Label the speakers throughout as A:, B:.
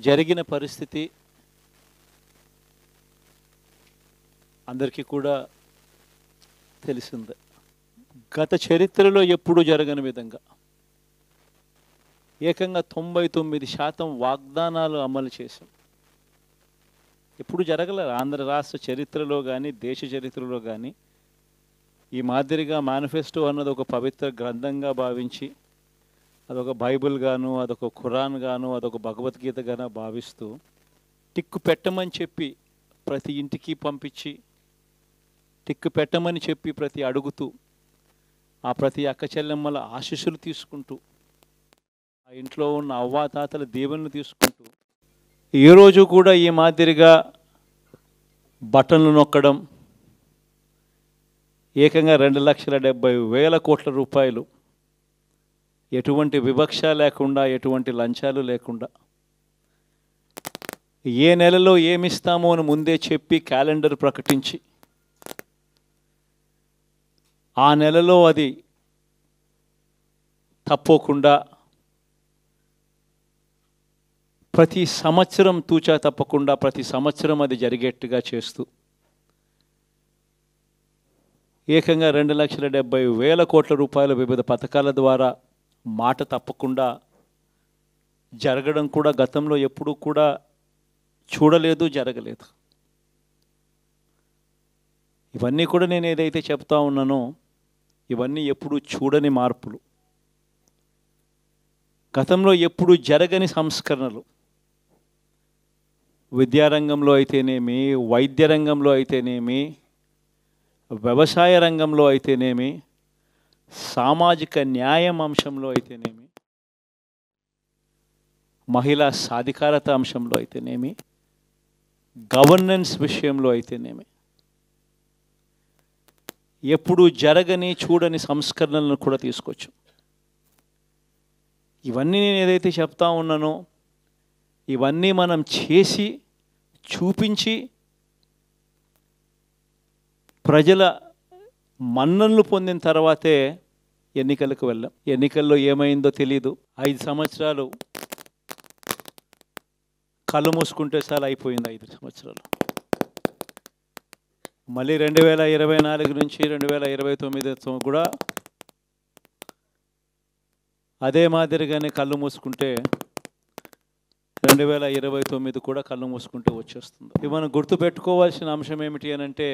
A: జరిగిన పరిస్థితి అందరికీ కూడా తెలిసిందే. గత చరిత్రలో ఎప్పుడూ జరగని విధంగా ఏకంగా 99% వాగ్దానాలు అమలు చేశాం. ఎప్పుడు జరగలేదు ఆంధ్ర రాష్ట్ర చరిత్రలో కానీ దేశ చరిత్రలో కానీ ఈ మాదిరిగా మేనిఫెస్టో అన్నది ఒక పవిత్ర గ్రంథంగా భావించి అదొక బైబిల్ గాను, అదొక ఖురాన్ గాను, అదొక భగవద్గీత గాను భావిస్తూ టిక్కు పెట్టమని చెప్పి ప్రతి ఇంటికి పంపించి టిక్కు పెట్టమని చెప్పి ప్రతి అడుగుతూ ఆ ప్రతి అక్క చెల్లెమ్మల ఆశీస్సులు తీసుకుంటూ ఆ ఇంట్లో ఉన్న అవ్వాతాతల దీవెనలు తీసుకుంటూ ఏ రోజు కూడా ఈ మాదిరిగా బటన్లు నొక్కడం ఏకంగా 2,70,000 కోట్ల రూపాయలు ఎటువంటి వివక్ష లేకుండా ఎటువంటి లంచాలు లేకుండా ఏ నెలలో ఏమిస్తామో అని ముందే చెప్పి క్యాలెండర్ ప్రకటించి ఆ నెలలో అది తప్పకుండా ప్రతి సంవత్సరం తూచా తప్పకుండా ప్రతి సంవత్సరం అది జరిగేట్టుగా చేస్తూ ఏకంగా 2,70,000 కోట్ల రూపాయల వివిధ పథకాల ద్వారా మాట తప్పకుండా జరగడం కూడా గతంలో ఎప్పుడూ కూడా చూడలేదు, జరగలేదు. ఇవన్నీ కూడా నేను ఏదైతే చెప్తా ఉన్నానో ఇవన్నీ ఎప్పుడూ చూడని మార్పులు, గతంలో ఎప్పుడూ జరగని సంస్కరణలు. విద్యారంగంలో అయితేనేమి, వైద్య రంగంలో అయితేనేమి, వ్యవసాయ రంగంలో అయితేనేమి, సామాజిక న్యాయం అంశంలో అయితేనేమి, మహిళా సాధికారత అంశంలో అయితేనేమి, గవర్నెన్స్ విషయంలో అయితేనేమి ఎప్పుడు జరగని చూడని సంస్కరణలను కూడా తీసుకొచ్చు. ఇవన్నీ నేను ఏదైతే చెప్తా ఉన్నానో ఇవన్నీ మనం చేసి చూపించి ప్రజల మన్ననలు పొందిన తర్వాతే ఎన్నికలకు వెళ్ళాం. ఎన్నికల్లో ఏమైందో తెలీదు. 5 సంవత్సరాలు కళ్ళు మూసుకుంటే చాలా అయిపోయింది. 5 సంవత్సరాలు మళ్ళీ 2024 నుంచి 2029 కూడా అదే మాదిరిగానే కళ్ళు మూసుకుంటే 2029 కూడా కళ్ళు మూసుకుంటే వచ్చేస్తుంది. ఇది మనం గుర్తుపెట్టుకోవాల్సిన అంశం ఏమిటి అని అంటే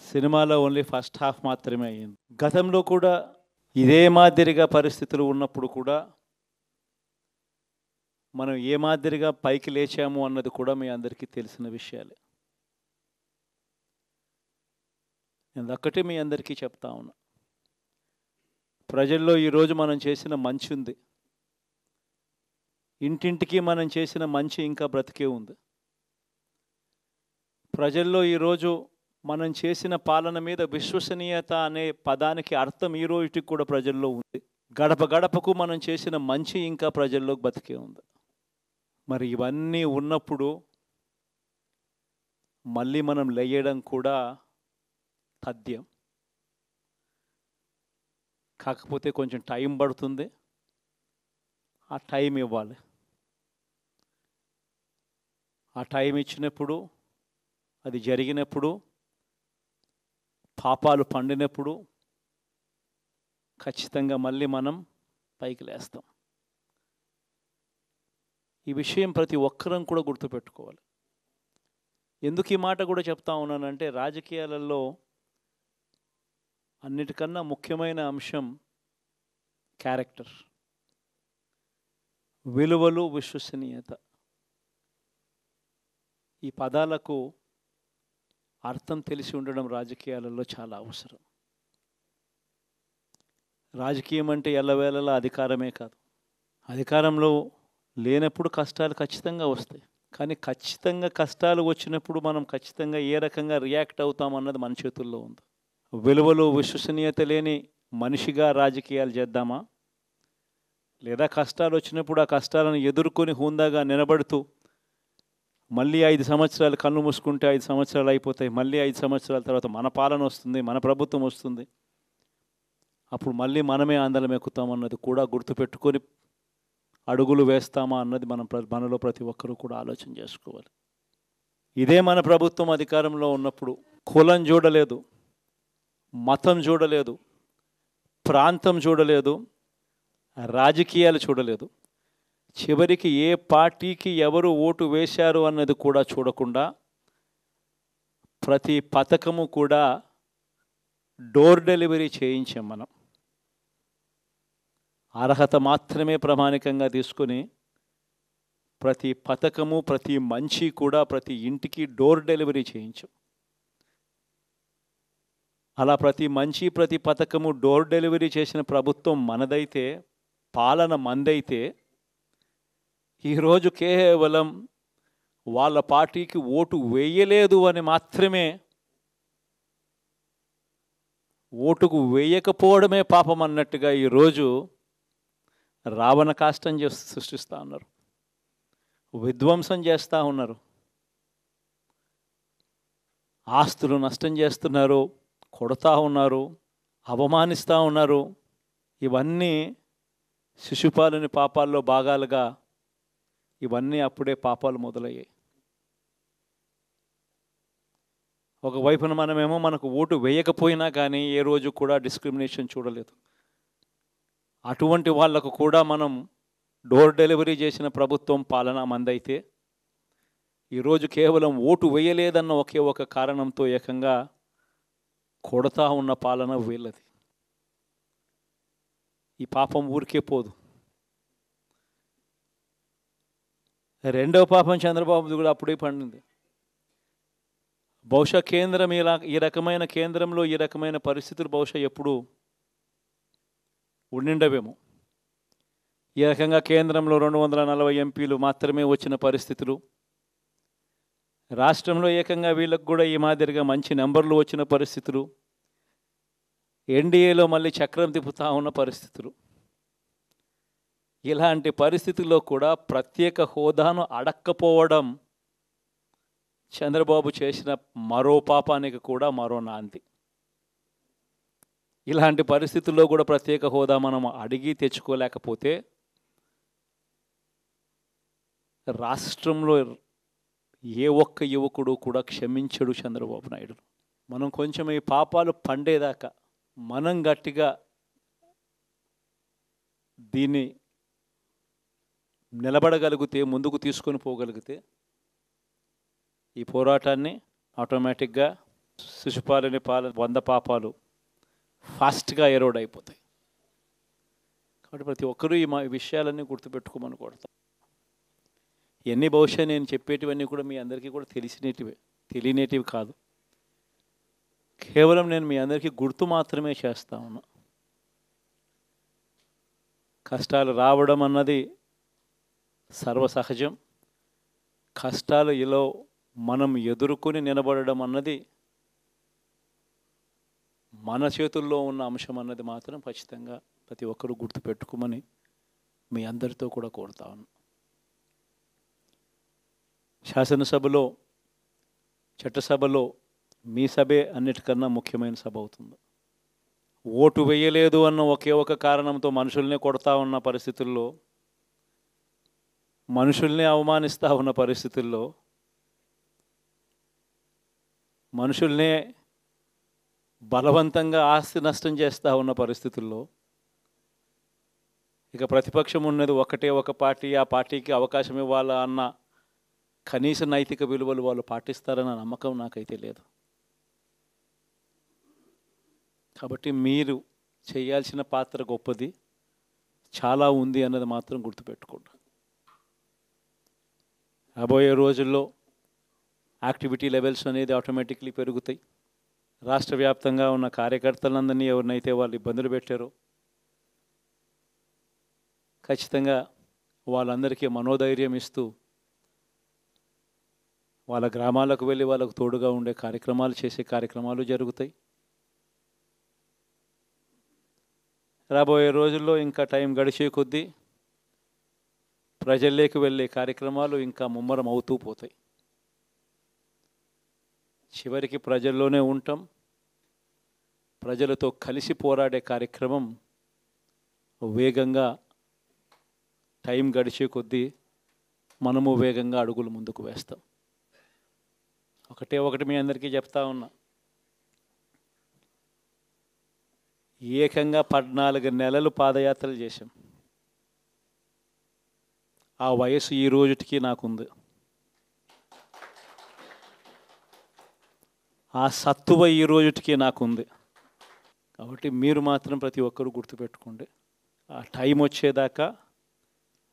A: సినిమాలో ఓన్లీ ఫస్ట్ హాఫ్ మాత్రమే అయ్యింది. గతంలో కూడా ఇదే మాదిరిగా పరిస్థితులు ఉన్నప్పుడు కూడా మనం ఏ మాదిరిగా పైకి లేచాము అన్నది కూడా మీ అందరికీ తెలిసిన విషయాలే. నేను ఒక్కటే మీ అందరికీ చెప్తా ఉన్నా, ప్రజల్లో ఈరోజు మనం చేసిన మంచి ఉంది, ఇంటింటికి మనం చేసిన మంచి ఇంకా బ్రతికే ఉంది. ప్రజల్లో ఈరోజు మనం చేసిన పాలన మీద విశ్వసనీయత అనే పదానికి అర్థం ఈ రోజుకి కూడా ప్రజల్లో ఉంది. గడప గడపకు మనం చేసిన మంచి ఇంకా ప్రజల్లో బతికే ఉంది. మరి ఇవన్నీ ఉన్నప్పుడు మళ్ళీ మనం లేయడం కూడా తథ్యం. కాకపోతే కొంచెం టైం పడుతుంది, ఆ టైం ఇవ్వాలి. ఆ టైం ఇచ్చినప్పుడు, అది జరిగినప్పుడు, పాపాలు పండినప్పుడు ఖచ్చితంగా మళ్ళీ మనం పైకి లేస్తాం. ఈ విషయం ప్రతి ఒక్కరం కూడా గుర్తుపెట్టుకోవాలి. ఎందుకు ఈ మాట కూడా చెప్తా ఉన్నానంటే రాజకీయాలలో అన్నిటికన్నా ముఖ్యమైన అంశం క్యారెక్టర్, విలువలు, విశ్వసనీయత. ఈ పదాలకు అర్థం తెలిసి ఉండడం రాజకీయాలలో చాలా అవసరం. రాజకీయం అంటే ఎల్లవేళలా అధికారమే కాదు. అధికారంలో లేనప్పుడు కష్టాలు ఖచ్చితంగా వస్తాయి, కానీ ఖచ్చితంగా కష్టాలు వచ్చినప్పుడు మనం ఖచ్చితంగా ఏ రకంగా రియాక్ట్ అవుతామన్నది మన చేతుల్లో ఉంది. విలువలు, విశ్వసనీయత లేని మనిషిగా రాజకీయాలు చేద్దామా, లేదా కష్టాలు వచ్చినప్పుడు ఆ కష్టాలను ఎదుర్కొని హుందాగా నిలబడుతూ మళ్ళీ 5 సంవత్సరాలు కళ్ళు మూసుకుంటే 5 సంవత్సరాలు అయిపోతాయి, మళ్ళీ 5 సంవత్సరాల తర్వాత మన పాలన వస్తుంది, మన ప్రభుత్వం వస్తుంది, అప్పుడు మళ్ళీ మనమే ఆందోళన ఎక్కుతామన్నది కూడా గుర్తుపెట్టుకొని అడుగులు వేస్తామా అన్నది మనలో ప్రతి ఒక్కరూ కూడా ఆలోచన చేసుకోవాలి. ఇదే మన ప్రభుత్వం అధికారంలో ఉన్నప్పుడు కులం చూడలేదు, మతం చూడలేదు, ప్రాంతం చూడలేదు, రాజకీయాలు చూడలేదు. చివరికి ఏ పార్టీకి ఎవరు ఓటు వేశారు అన్నది కూడా చూడకుండా ప్రతి పథకము కూడా డోర్ డెలివరీ చేయించాం మనం. అర్హత మాత్రమే ప్రామాణికంగా తీసుకొని ప్రతి పథకము, ప్రతి మంచి కూడా ప్రతి ఇంటికి డోర్ డెలివరీ చేయించాం. అలా ప్రతి మంచి, ప్రతి పథకము డోర్ డెలివరీ చేసిన ప్రభుత్వం మనదైతే, పాలన మందైతే, ఈరోజు కేవలం వాళ్ళ పార్టీకి ఓటు వేయలేదు అని మాత్రమే, ఓటుకు వేయకపోవడమే పాపం అన్నట్టుగా ఈరోజు రావణ కాష్టం సృష్టిస్తూ ఉన్నారు, విధ్వంసం చేస్తూ ఉన్నారు, ఆస్తులు నష్టం చేస్తున్నారు, కొడతా ఉన్నారు, అవమానిస్తూ ఉన్నారు. ఇవన్నీ శిశుపాలుని పాపాల్లో భాగాలుగా ఇవన్నీ అప్పుడే పాపాలు మొదలయ్యాయి. ఒకవైపున మనమేమో మనకు ఓటు వేయకపోయినా కానీ ఏ రోజు కూడా డిస్క్రిమినేషన్ చూడలేదు. అటువంటి వాళ్లకు కూడా మనం డోర్ డెలివరీ చేసిన ప్రభుత్వం పాలన మందైతే, ఈరోజు కేవలం ఓటు వేయలేదన్న ఒకే ఒక కారణంతో ఏకంగా కొడతా ఉన్న పాలన వీళ్ళది. ఈ పాపం ఊరికే పోదు. రెండవ పాపం చంద్రబాబుది కూడా అప్పుడే పండింది. బహుశా కేంద్రం ఈ రకమైన కేంద్రంలో ఈ రకమైన పరిస్థితులు బహుశా ఎప్పుడు ఉండిండవేమో. ఈ రకంగా కేంద్రంలో 240 ఎంపీలు మాత్రమే వచ్చిన పరిస్థితులు, రాష్ట్రంలో ఏకంగా వీళ్ళకు కూడా ఈ మాదిరిగా మంచి నెంబర్లు వచ్చిన పరిస్థితులు, ఎన్డీఏలో మళ్ళీ చక్రం తిప్పుతా ఉన్న పరిస్థితులు. ఇలాంటి పరిస్థితుల్లో కూడా ప్రత్యేక హోదాను అడక్కపోవడం చంద్రబాబు చేసిన మరో పాపానికి కూడా మరో నాంది. ఇలాంటి పరిస్థితుల్లో కూడా ప్రత్యేక హోదా మనం అడిగి తెచ్చుకోలేకపోతే రాష్ట్రంలో ఏ ఒక్క యువకుడు కూడా క్షమించడు చంద్రబాబు నాయుడు. మనం కొంచెం ఈ పాపాలు పండేదాకా మనం గట్టిగా దీన్ని నిలబడగలిగితే, ముందుకు తీసుకొని పోగలిగితే ఈ పోరాటాన్ని ఆటోమేటిక్గా శిశుపాలుని 100 పాపాలు ఫాస్ట్గా ఎరోడ్ అయిపోతాయి. కాబట్టి ప్రతి ఒక్కరూ ఈ విషయాలన్నీ గుర్తుపెట్టుకోమని కోరుతాం. ఇవన్నీ బహుశా నేను చెప్పేటివన్నీ కూడా మీ అందరికీ కూడా తెలియనేటివి కాదు. కేవలం నేను మీ అందరికీ గుర్తు మాత్రమే చేస్తా ఉన్నా. కష్టాలు రావడం అన్నది సర్వసహజం. కష్టాలు ఇలా మనం ఎదుర్కొని నిలబడడం అన్నది మన చేతుల్లో ఉన్న అంశం అన్నది మాత్రం ఖచ్చితంగా ప్రతి ఒక్కరూ గుర్తుపెట్టుకోమని మీ అందరితో కూడా కోరుతా ఉన్నా. శాసనసభలో, చట్టసభలో మీ సభే అన్నిటికన్నా ముఖ్యమైన సభ అవుతుంది. ఓటు వేయలేదు అన్న ఒకే ఒక కారణంతో మనుషుల్నే కొడతా ఉన్న పరిస్థితుల్లో, మనుషుల్ని అవమానిస్తూ ఉన్న పరిస్థితుల్లో, మనుషుల్నే బలవంతంగా ఆస్తి నష్టం చేస్తూ ఉన్న పరిస్థితుల్లో ఇక ప్రతిపక్షం ఉన్నది ఒకటే ఒక పార్టీ, ఆ పార్టీకి అవకాశం ఇవ్వాలా అన్న కనీస నైతిక విలువలు వాళ్ళు పాటిస్తారన్న నమ్మకం నాకైతే లేదు. కాబట్టి మీరు చేయాల్సిన పాత్ర గొప్పది, చాలా ఉంది అన్నది మాత్రం గుర్తుపెట్టుకోండి. రాబోయే రోజుల్లో యాక్టివిటీ లెవెల్స్ అనేది ఆటోమేటిక్లీ పెరుగుతాయి. రాష్ట్ర వ్యాప్తంగా ఉన్న కార్యకర్తలందరినీ ఎవరినైతే వాళ్ళు ఇబ్బందులు పెట్టారో ఖచ్చితంగా వాళ్ళందరికీ మనోధైర్యం ఇస్తూ వాళ్ళ గ్రామాలకు వెళ్ళి వాళ్ళకు తోడుగా ఉండే కార్యక్రమాలు చేసే కార్యక్రమాలు జరుగుతాయి. రాబోయే రోజుల్లో ఇంకా టైం గడిచే కొద్దీ ప్రజల్లోకి వెళ్ళే కార్యక్రమాలు ఇంకా ముమ్మరం అవుతూ పోతాయి. చివరికి ప్రజల్లోనే ఉంటాం. ప్రజలతో కలిసి పోరాడే కార్యక్రమం వేగంగా టైం గడిచే కొద్దీ మనము వేగంగా అడుగులు ముందుకు వేస్తాం. ఒకటి మీ అందరికీ చెప్తా ఉన్నా, ఏకంగా 14 నెలలు పాదయాత్రలు చేశాం. ఆ వయసు ఈ రోజుటికి నాకుంది. ఆ సత్తువ ఈ రోజుటికి నాకుంది. కాబట్టి మీరు మాత్రం ప్రతి ఒక్కరూ గుర్తుపెట్టుకోండి, ఆ టైం వచ్చేదాకా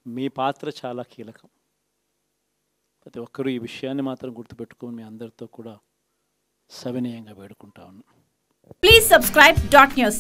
A: మీ పాత్ర చాలా కీలకం. ప్రతి ఒక్కరూ ఈ విషయాన్ని మాత్రం గుర్తుపెట్టుకొని మీ అందరితో కూడా సవినయంగా వేడుకుంటా ఉన్నాను.
B: Please subscribe Dot News.